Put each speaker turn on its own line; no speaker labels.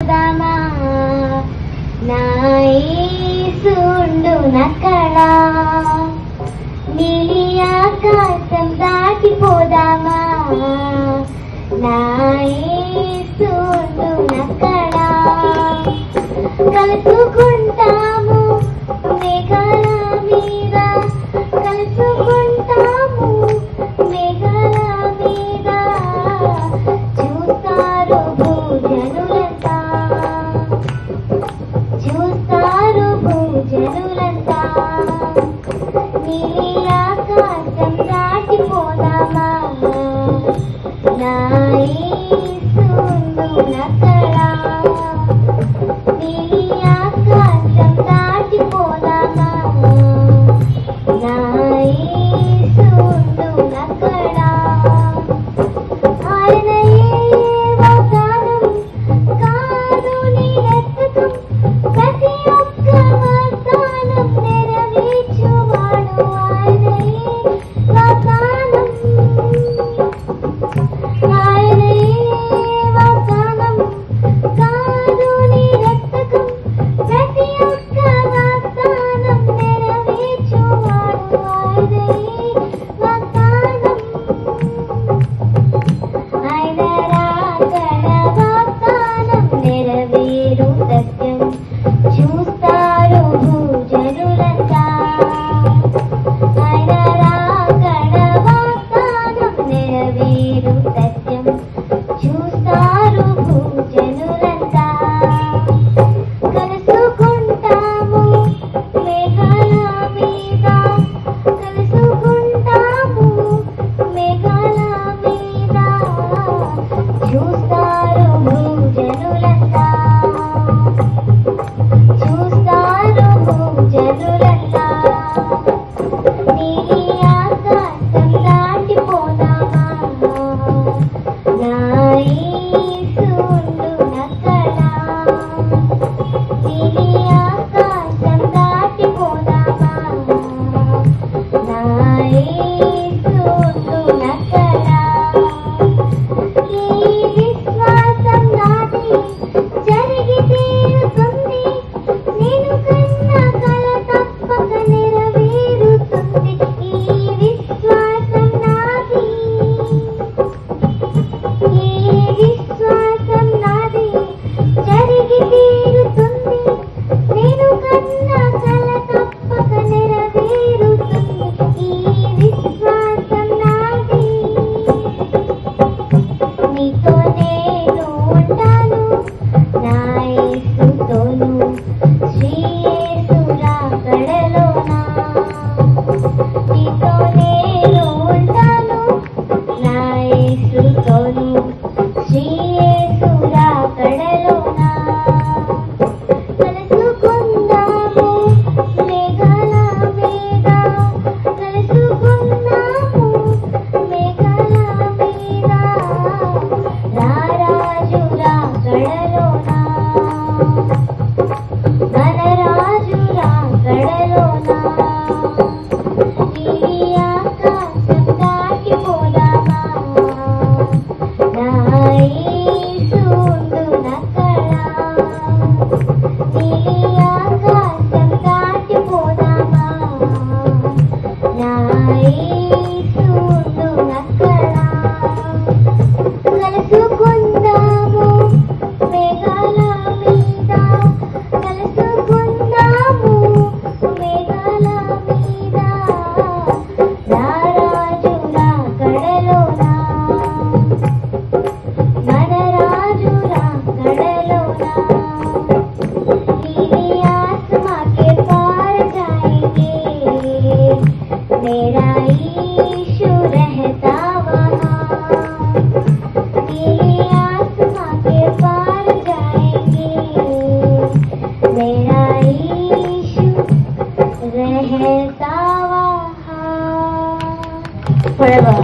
పోదామా నా యేసుండు నక్కడా నీలి ఆకాశం దాటిపోదామా నా యేసుండు నక్కడా కలుసుకుంటాము మేఘాల మీద కలుసుకుంటాము మేఘాల మీద చూస్తారు భూజనులంతా నీలి ఆకాశం దాటిపోదామా నా యేసుండు నక్కడా నీలి ఆకాశం దాటిపోదామా నా యేసుండు నక్కడా ఆయన ఏ వాగ్దానం కాదు నిరర్థకం ప్రతి ఒక్క వాగ్దానం నెరవేర్చువాడు ఆయన ఏ వాగ్దానం కాదు నిరర్థకం ప్రతి ఒక్క వాగ్దానం నెరవేర్చువాడు ఆయన ఏ వాగ్దానం ఆయన రాకడ వాగ్దానం నెరవేరు సత్యం చూస్తారు భూజనులంతా ఆయన రాకడ వాగ్దానం నెరవేరు సత్యం చూస్తారు భూజనులంతా కలుసుకుంటాము మేఘాల మీద కలుసుకుంటాము మేఘాల మీద చూస్తారు భూజనులంతా నీలి ఆకాశం దాటిపోదామా నా యేసుండు నక్కడా నీలి ఆకాశం దాటిపోదామా నా యేసుండు నక్కడా ఈ విశ్వాసం నాది జరిగి తీరుతుంది నేను కన్న కల తప్పక నెరవేరుతుంది ఈ విశ్వాసం నాది జరిగి తీరుతుంది నేను కన్న కల తప్పక నెరవేరుతుంది ఈ విశ్వాసం నాది నీతో నేను ఉంటాను నా యేసుతోను శ్రీ యేసు రాకడలోనా నీతో నేను ఉంటాను నా యేసుతోను శ్రీ యేసు రాకడలోనా కలుసుకుందాము మేఘాల మీద కలుసుకుందాము మేఘాల మీద రారాజు రాకడలోనా ధనరాజు రాకడలోనా నీలి ఆకాశం దాటిపోదామా నా యేసుండు నక్కడా నీలి ఆకాశం దాటిపోదామా నా యేసుండు నక్కడా కలుసుకుందాము మేఘాల మీద కలుసుకుందాము మేఘాల మీద రారాజు రాకడలోనా ధనరాజు राकड़लोना नीली आसमां के पार जाएंगे मेरा यीशु रहता वहाँ नीली आसमां के पार जाएंगे मेरा यीशु रहता वहाँ forever